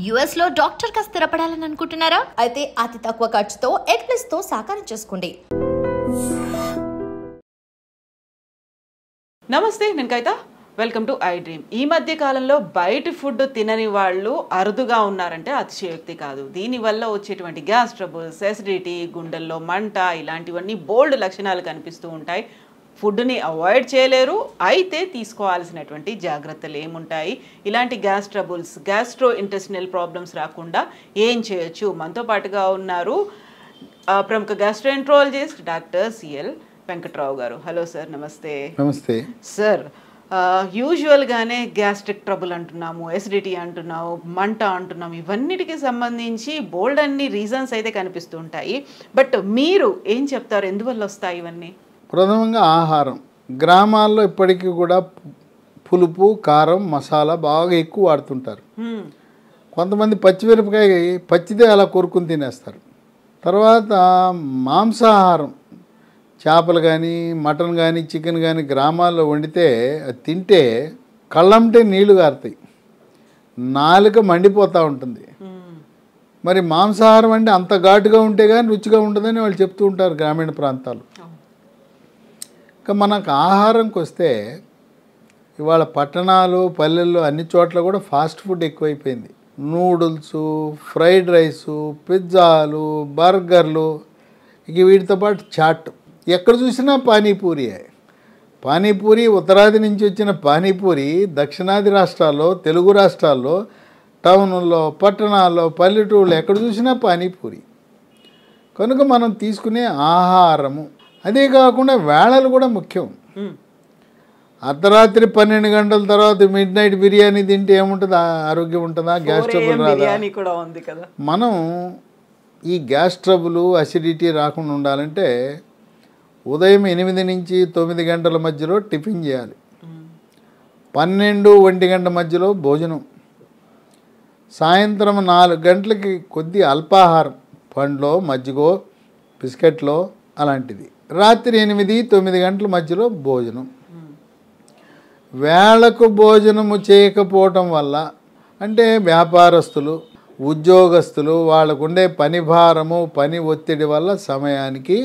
US లో doctor గా స్థిరపడాలని అనుకుంటున్నారా? అయితే అతి తక్కువ ఖర్చుతో ఎగ్ప్లస్ తో సాకారం చేసుకోండి. నమస్తే, నేను Kavitha. Welcome to I dream. ఈ మధ్య కాలంలో బయట ఫుడ్ తినని వాళ్ళు అరుదుగా ఉన్నారంటే అతిశయోక్తి కాదు. దీనివల్ల వచ్చేటువంటి గ్యాస్ ట్రబుల్స్, ఎసిడిటీ, గుండెల్లో మంట, ఇలాంటివన్నీ బోల్డ్ లక్షణాలు కనిపిస్తూ ఉంటాయి. ఫుడ్ని అవాయిడ్ చేయలేరు, అయితే తీసుకోవాల్సినటువంటి జాగ్రత్తలు ఏముంటాయి, ఇలాంటి gas troubles, gastro intestinal problems రాకుండా ఏం చేయొచ్చు? మనతో పాటుగా ఉన్నారు ప్రముఖ గ్యాస్ట్రోఎంట్రాలజిస్ట్ డాక్టర్ సిఎల్ వెంకట్రావు గారు. హలో సార్, నమస్తే. నమస్తే సార్. యూజువల్గానే గ్యాస్ట్రిక్ ట్రబుల్ అంటున్నాము, ఎసిడిటీ అంటున్నాము, మంట అంటున్నాము, ఇవన్నిటికి సంబంధించి బోల్డ్ అన్ని రీజన్స్ అయితే కనిపిస్తూ ఉంటాయి. బట్ మీరు ఏం చెప్తారు, ఎందువల్ల వస్తాయి ఇవన్నీ? ప్రథమంగా ఆహారం. గ్రామాల్లో ఇప్పటికీ కూడా పులుపు, కారం, మసాలా బాగా ఎక్కువ వాడుతుంటారు. కొంతమంది పచ్చిమిరపకాయ పచ్చిదే అలా కొరుకుని తినేస్తారు. తర్వాత మాంసాహారం, చేపలు కానీ, మటన్ కానీ, చికెన్ కానీ గ్రామాల్లో వండితే అది తింటే కళ్ళంటే నీళ్లు గారుతాయి, నాలుక మండిపోతూ ఉంటుంది. మరి మాంసాహారం అంటే అంత ఘాటుగా ఉంటే కానీ రుచిగా ఉండదని వాళ్ళు చెప్తూ ఉంటారు గ్రామీణ ప్రాంతాలు. ఇంకా మనకు ఆహారంకి వస్తే ఇవాళ పట్టణాలు, పల్లెల్లో అన్ని చోట్ల కూడా ఫాస్ట్ ఫుడ్ ఎక్కువైపోయింది. నూడిల్స్, ఫ్రైడ్ రైసు, పిజ్జాలు, బర్గర్లు, ఇక వీటితో పాటు చాట్. ఎక్కడ చూసినా పానీపూరియే. పానీపూరి ఉత్తరాది నుంచి వచ్చిన పానీపూరి దక్షిణాది రాష్ట్రాల్లో, తెలుగు రాష్ట్రాల్లో, టౌన్లో, పట్టణాల్లో, పల్లెటూళ్ళు ఎక్కడ చూసినా పానీపూరి. కనుక మనం తీసుకునే ఆహారము, అదే కాకుండా వేళలు కూడా ముఖ్యం. అర్ధరాత్రి 12 గంటల తర్వాత మిడ్ నైట్ బిర్యానీ తింటే ఏముంటుంది? ఆరోగ్యం ఉంటుందా? గ్యాస్ ట్రబుల్ రాదా? మనం ఈ గ్యాస్ ట్రబుల్, అసిడిటీ రాకుండా ఉండాలంటే ఉదయం 8 నుంచి 9 గంటల మధ్యలో టిఫిన్ చేయాలి. 12-1 గంట మధ్యలో భోజనం. సాయంత్రం 4 గంటలకి కొద్ది అల్పాహారం, పండ్లో, మజ్జిగో, బిస్కెట్లో అలాంటిది. రాత్రి 8-9 గంటల మధ్యలో భోజనం. వేళకు భోజనము చేయకపోవటం వల్ల, అంటే వ్యాపారస్తులు, ఉద్యోగస్తులు, వాళ్ళకు ఉండే పని భారము, పని ఒత్తిడి వల్ల సమయానికి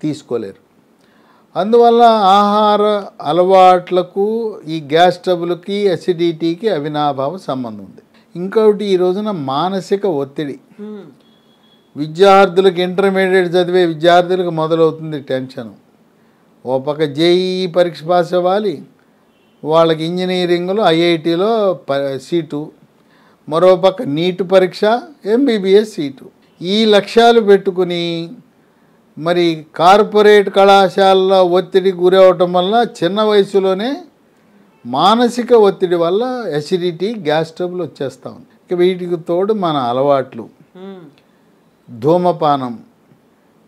తీసుకోలేరు. అందువల్ల ఆహార అలవాట్లకు ఈ గ్యాస్ ట్రబుల్కి, అసిడిటీకి అవినాభావ సంబంధం ఉంది. ఇంకొకటి, ఈ రోజున మానసిక ఒత్తిడి. విద్యార్థులకు, ఇంటర్మీడియట్ చదివే విద్యార్థులకు మొదలవుతుంది టెన్షన్. ఓ పక్క జేఈఈ పరీక్ష పాస్ అవ్వాలి, వాళ్ళకి ఇంజనీరింగ్లో ఐఐటీలో సీటు, మరోపక్క నీట్ పరీక్ష, ఎంబీబీఎస్ సీటు. ఈ లక్ష్యాలు పెట్టుకుని మరి కార్పొరేట్ కళాశాలలో ఒత్తిడికి గురవటం వల్ల చిన్న వయసులోనే మానసిక ఒత్తిడి వల్ల ఎసిడిటీ, గ్యాస్ ట్రబుల్ వచ్చేస్తూ ఉంది. ఇక వీటికి తోడు మన అలవాట్లు, ధూమపానం,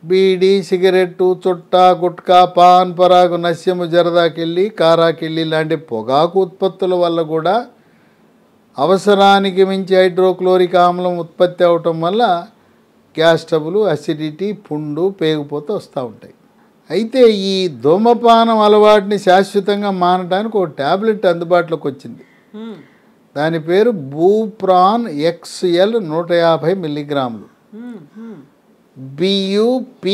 బీడి, సిగరెట్టు, చుట్టా, గుట్కా, పాన్ పరాగు, నస్యము, జరదాకెళ్ళి, కారాకెళ్ళి లాంటి పొగాకు ఉత్పత్తుల వల్ల కూడా అవసరానికి మించి హైడ్రోక్లోరిక్ ఆమ్లం ఉత్పత్తి అవటం వల్ల గ్యాస్ ట్రబుల్, అసిడిటీ, పుండు, పేగుపోతూ వస్తూ ఉంటాయి. అయితే ఈ ధూమపానం అలవాటుని శాశ్వతంగా మానడానికి ఒక ట్యాబ్లెట్ అందుబాటులోకి వచ్చింది. దాని పేరు బూప్రాన్ XL 150 మిల్లీగ్రాములు. BUPRON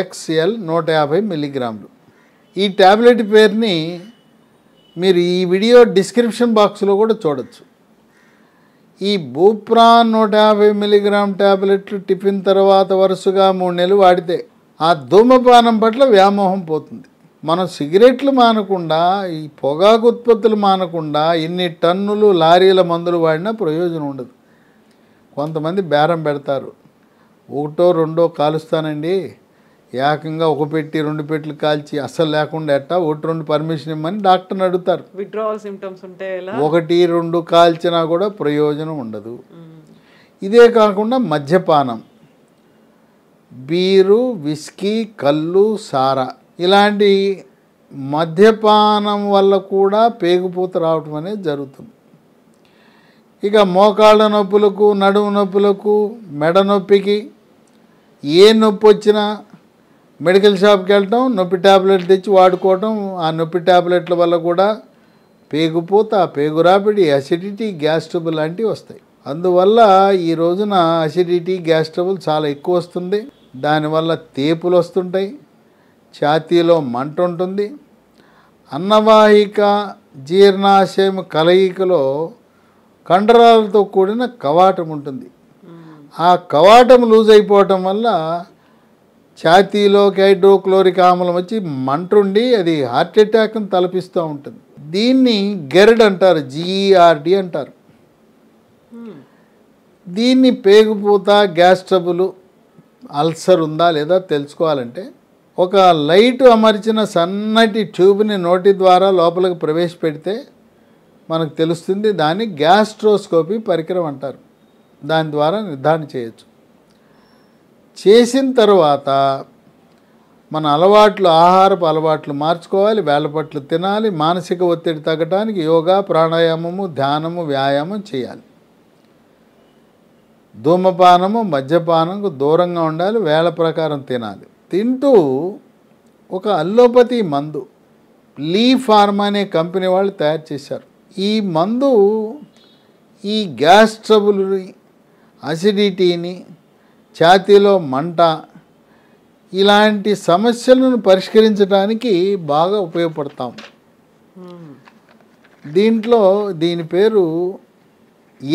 XL 150 మిల్లీగ్రాములు. ఈ ట్యాబ్లెట్ పేరుని మీరు ఈ వీడియో డిస్క్రిప్షన్ బాక్స్లో కూడా చూడొచ్చు. ఈ బూప్రాన్ 150 మిల్లీగ్రామ్ ట్యాబ్లెట్లు టిఫిన్ తర్వాత వరుసగా 3 నెలలు వాడితే ఆ ధూమపానం పట్ల వ్యామోహం పోతుంది. మనం సిగరెట్లు మానకుండా, ఈ పొగాకు ఉత్పత్తులు మానకుండా ఇన్ని టన్నులు, లారీల మందులు వాడినా ప్రయోజనం ఉండదు. కొంతమంది బేరం పెడతారు, 1-2 కాలుస్తానండి, ఏకంగా 1 పెట్టి 2 పెట్టెలు కాల్చి అస్సలు లేకుండా ఎట్టా 1-2 పర్మిషన్ ఇవ్వమని డాక్టర్ని అడుగుతారు. విత్డ్రావల్ సింప్టమ్స్ ఉంటే 1-2 కాల్చినా కూడా ప్రయోజనం ఉండదు. ఇదే కాకుండా మద్యపానం, బీరు, విస్కీ, కళ్ళు, సారా, ఇలాంటి మద్యపానం వల్ల కూడా పేగుపూత రావటం అనేది జరుగుతుంది. ఇక మోకాళ్ళ నొప్పులకు, నడుము నొప్పులకు, మెడ నొప్పికి, ఏ నొప్పి వచ్చినా మెడికల్ షాప్కి వెళ్ళటం, నొప్పి ట్యాబ్లెట్లు తెచ్చి వాడుకోవటం. ఆ నొప్పి ట్యాబ్లెట్ల వల్ల కూడా పేగుపూత, పేగురాపిడి, అసిడిటీ, గ్యాస్ ట్రబుల్ లాంటివి వస్తాయి. అందువల్ల ఈ రోజున అసిడిటీ, గ్యాస్ ట్రబుల్ చాలా ఎక్కువ వస్తుంది. దానివల్ల తేపులు వస్తుంటాయి, ఛాతీలో మంట ఉంటుంది. అన్నవాహిక జీర్ణాశయం కలయికలో కండరాలతో కూడిన కవాటం ఉంటుంది. ఆ కవాటం లూజ్ అయిపోవటం వల్ల ఛాతీలోకి హైడ్రోక్లోరిక్ ఆమ్లం వచ్చి మంటుండి అది హార్ట్ అటాక్ని తలపిస్తూ ఉంటుంది. దీన్ని గెర్డ్ అంటారు, GERD అంటారు. దీన్ని పేగుపూత, గ్యాస్ ట్రబుల్, అల్సర్ ఉందా లేదా తెలుసుకోవాలంటే ఒక లైట్ అమర్చిన సన్నటి ట్యూబ్ని నోటి ద్వారా లోపలికి ప్రవేశపెడితే మనకు తెలుస్తుంది. దాన్ని గ్యాస్ట్రోస్కోపీ పరికరం అంటారు. దాని ద్వారా నిర్ధారణ చేయొచ్చు. చేసిన తర్వాత మన అలవాట్లు, ఆహారపు అలవాట్లు మార్చుకోవాలి, వేళపట్లు తినాలి, మానసిక ఒత్తిడి తగ్గడానికి యోగా, ప్రాణాయామము, ధ్యానము, వ్యాయామం చేయాలి. ధూమపానము, మద్యపానంకు దూరంగా ఉండాలి, వేళ ప్రకారం తినాలి. తింటూ ఒక అల్లోపతి మందు లీ ఫార్మా అనే కంపెనీ వాళ్ళు తయారు చేశారు. ఈ మందు ఈ గ్యాస్ ట్రబుల్ని, అసిడిటీని, ఛాతీలో మంట ఇలాంటి సమస్యలను పరిష్కరించడానికి బాగా ఉపయోగపడతాం. దీంట్లో దీని పేరు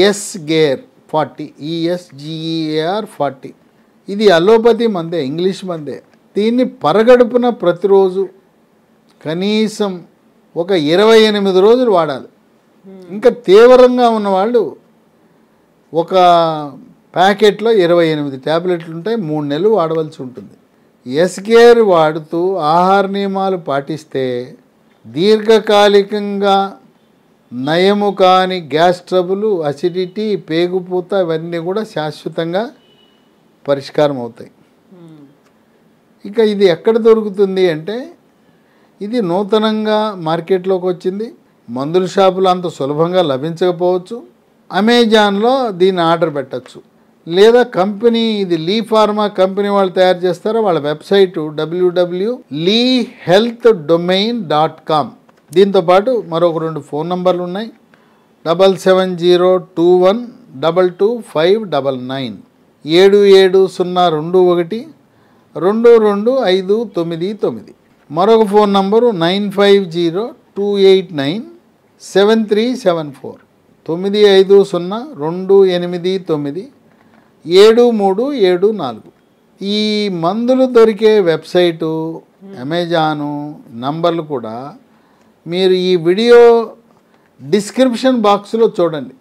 ఎస్గేర్ 40, ESGEAR 40. ఇది అలోపతి మందే, ఇంగ్లీష్ మందే. దీన్ని పరగడుపున ప్రతిరోజు కనీసం ఒక 28 రోజులు వాడాలి. ఇంకా తీవ్రంగా ఉన్నవాళ్ళు ఒక ప్యాకెట్లో 28 ట్యాబ్లెట్లు ఉంటాయి, 3 నెలలు వాడవలసి ఉంటుంది. ఎస్గేర్ వాడుతూ ఆహార నియమాలు పాటిస్తే దీర్ఘకాలికంగా నయము కాని గ్యాస్ ట్రబుల్, అసిడిటీ, పేగుపూత ఇవన్నీ కూడా శాశ్వతంగా పరిష్కారం అవుతాయి. ఇక ఇది ఎక్కడ దొరుకుతుంది అంటే ఇది నూతనంగా మార్కెట్లోకి వచ్చింది. మందుల షాపులు అంత సులభంగా లభించకపోవచ్చు. అమెజాన్లో దీన్ని ఆర్డర్ పెట్టచ్చు. లేదా కంపెనీ, ఇది లీ ఫార్మా కంపెనీ వాళ్ళు తయారు చేస్తారో వాళ్ళ వెబ్సైటు www.leehealthdomain.com. దీంతోపాటు మరొక 2 ఫోన్ నంబర్లు ఉన్నాయి. 7702122599, 770221222599. మరొక ఫోన్ నంబరు 9502897374, 9502897374. ఈ మందులు దొరికే వెబ్సైటు, అమెజాను నంబర్లు కూడా మీరు ఈ వీడియో డిస్క్రిప్షన్ బాక్స్లో చూడండి.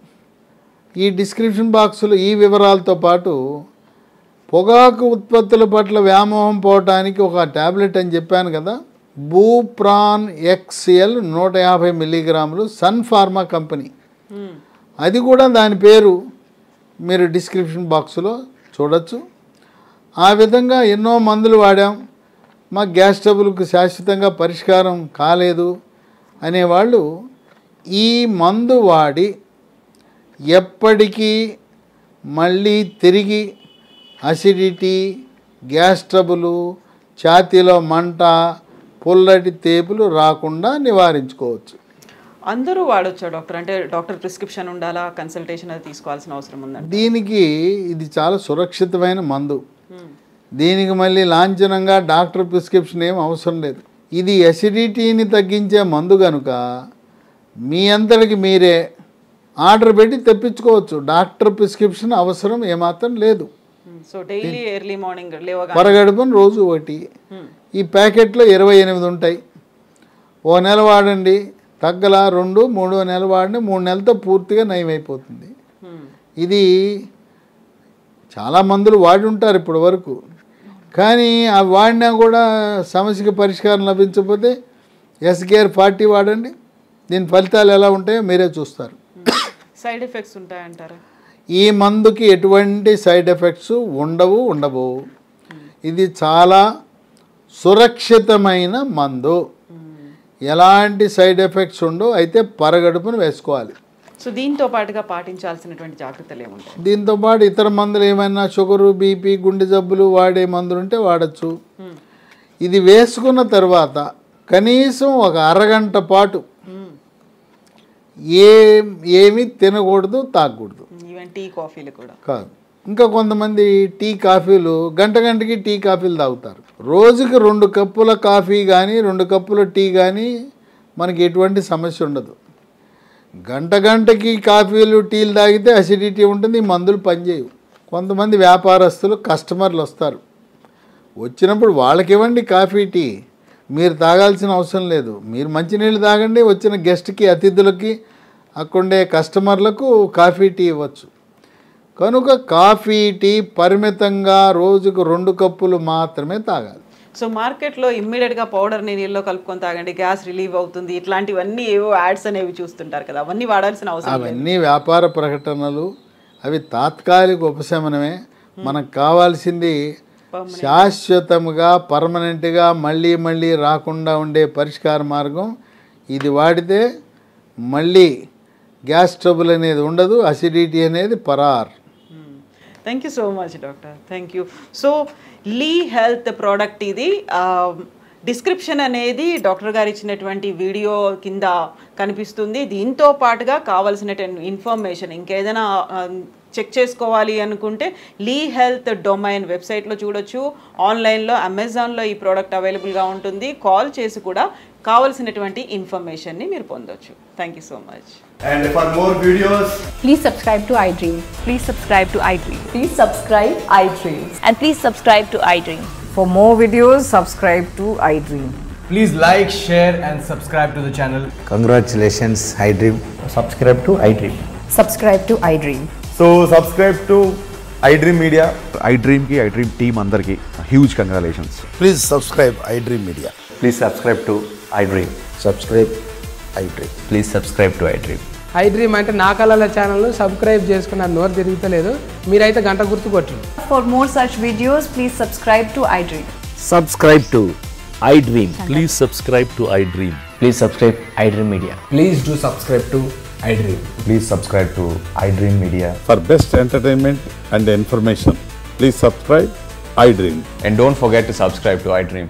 ఈ డిస్క్రిప్షన్ బాక్స్లో ఈ వివరాలతో పాటు పొగాకు ఉత్పత్తుల పట్ల వ్యామోహం పోవటానికి ఒక ట్యాబ్లెట్ అని చెప్పాను కదా, బూప్రాన్ XL 150 మిల్లీగ్రాములు, సన్ ఫార్మా కంపెనీ, అది కూడా దాని పేరు మీరు డిస్క్రిప్షన్ బాక్స్లో చూడొచ్చు. ఆ విధంగా ఎన్నో మందులు వాడాం, మా గ్యాస్ ట్రబుల్కి శాశ్వతంగా పరిష్కారం కాలేదు అనేవాళ్ళు ఈ మందు వాడి ఎప్పటికీ మళ్ళీ తిరిగి అసిడిటీ, గ్యాస్ ట్రబుల్, ఛాతీలో మంట, పుల్లటి తేపులు రాకుండా నివారించుకోవచ్చు. అందరూ వాడొచ్చా డాక్టర్? అంటే డాక్టర్ ప్రిస్క్రిప్షన్ ఉండాలా, కన్సల్టేషన్ అది తీసుకోవాల్సిన అవసరం ఉందా? దీనికి ఇది చాలా సురక్షితమైన మందు. దీనికి మళ్ళీ లాంఛనంగా డాక్టర్ ప్రిస్క్రిప్షన్ ఏం అవసరం లేదు. ఇది అసిడిటీని తగ్గించే మందు కనుక మీ అంతటికి మీరే ఆర్డర్ పెట్టి తెప్పించుకోవచ్చు. డాక్టర్ ప్రిస్క్రిప్షన్ అవసరం ఏమాత్రం లేదు. సో డైలీ ఎర్లీ మార్నింగ్ పరగడుపున రోజు ఒకటి. ఈ ప్యాకెట్లో 28 ఉంటాయి. ఓ నెల వాడండి, తగ్గల 2-3 నెలలు వాడండి, 3 నెలలతో పూర్తిగా నయమైపోతుంది. ఇది చాలా మందులు వాడి ఉంటారు ఇప్పటి వరకు, కానీ అవి వాడినా కూడా సమస్యకి పరిష్కారం లభించకపోతే ఎస్గేర్ 40 వాడండి. దీని ఫలితాలు ఎలా ఉంటాయో మీరే చూస్తారు. సైడ్ ఎఫెక్ట్స్ ఉంటాయంటారా? ఈ మందుకి ఎటువంటి సైడ్ ఎఫెక్ట్స్ ఉండవు. ఇది చాలా సురక్షితమైన మందు, ఎలాంటి సైడ్ ఎఫెక్ట్స్ ఉండవు. అయితే పరగడుపును వేసుకోవాలి. సో దీంతో పాటుగా పాటించాల్సినటువంటి జాగ్రత్తలు ఏముంటాయి? దీంతో పాటు ఇతర మందులు ఏమైనా షుగరు, బీపీ, గుండె జబ్బులు వాడే మందులు ఉంటే వాడచ్చు. ఇది వేసుకున్న తర్వాత కనీసం ఒక అరగంట పాటు ఏమీ తినకూడదు, తాగకూడదు. ఈవెన్ టీ కాఫీలు కూడా కాదు. ఇంకా కొంతమంది టీ కాఫీలు గంటకి టీ కాఫీలు తాగుతారు. రోజుకి 2 కప్పుల కాఫీ కానీ 2 కప్పుల టీ కానీ మనకి ఎటువంటి సమస్య ఉండదు. గంటకి కాఫీలు టీలు తాగితే అసిడిటీ ఉంటుంది, మందులు పనిచేయవు. కొంతమంది వ్యాపారస్తులు కస్టమర్లు వస్తారు, వచ్చినప్పుడు వాళ్ళకి ఇవ్వండి కాఫీ టీ, మీరు తాగాల్సిన అవసరం లేదు. మీరు మంచినీళ్ళు తాగండి, వచ్చిన గెస్ట్కి అతిథులకి అక్కడే కస్టమర్లకు కాఫీ టీ ఇవ్వచ్చు. కనుక కాఫీ టీ పరిమితంగా రోజుకు 2 కప్పులు మాత్రమే తాగాలి. సో మార్కెట్లో ఇమ్మీడియట్గా పౌడర్ని నీళ్ళలో కలుపుకొని తాగండి, గ్యాస్ రిలీవ్ అవుతుంది, ఇట్లాంటివన్నీ ఏవో యాడ్స్ అనేవి చూస్తుంటారు కదా, అవన్నీ వాడాల్సిన అవసరం లేదు. అవన్నీ వ్యాపార ప్రకటనలు, అవి తాత్కాలిక ఉపశమనమే. మనకు కావాల్సింది శాశ్వతంగా పర్మనెంట్గా మళ్ళీ రాకుండా ఉండే పరిష్కార మార్గం. ఇది వాడితే మళ్ళీ గ్యాస్ ట్రబుల్ అనేది ఉండదు, అసిడిటీ అనేది పరార్. Thank you so much doctor, thank you. So లీ హెల్త్ ప్రోడక్ట్ ఇది డిస్క్రిప్షన్ అనేది డాక్టర్ గారు ఇచ్చినటువంటి వీడియో కింద కనిపిస్తుంది. దీంతో పాటుగా కావాల్సిన ఇన్ఫర్మేషన్ ఇంకేదైనా చెక్ చేసుకోవాలి అనుకుంటే లీ హెల్త్ డొమైన్ వెబ్సైట్లో చూడొచ్చు, ఆన్లైన్లో అమెజాన్లో ఈ ప్రోడక్ట్ అవైలబుల్గా ఉంటుంది. కాల్ చేసి కూడా కావాల్సినటువంటి ఇన్ఫర్మేషన్ని మీరు పొందొచ్చు. Thank you so much. And for more videos, please subscribe to iDream. Please subscribe to iDream. Please subscribe iDream. And please subscribe to iDream. For more videos, subscribe to iDream. please like, share and subscribe to the channel. Congratulations, iDream. Subscribe to iDream. Subscribe to iDream. So subscribe to iDream Media. iDream ki iDream team andarki huge congratulations. Please subscribe iDream Media. Please subscribe to iDream. Subscribe iDream. Please subscribe to iDream. iDream అంటే నా కళల ఛానల్ను subscribe చేసుకున్నారు, నోరు తిరుగుతలేదు, మీరైతే గంట గుర్తు కొట్టండి. For more such videos, please subscribe to iDream. Subscribe to iDream. Please subscribe to iDream. Please subscribe iDream Media. Please do subscribe to iDream. Please subscribe to iDream Media. For best entertainment and information, please subscribe iDream. And don't forget to subscribe to iDream.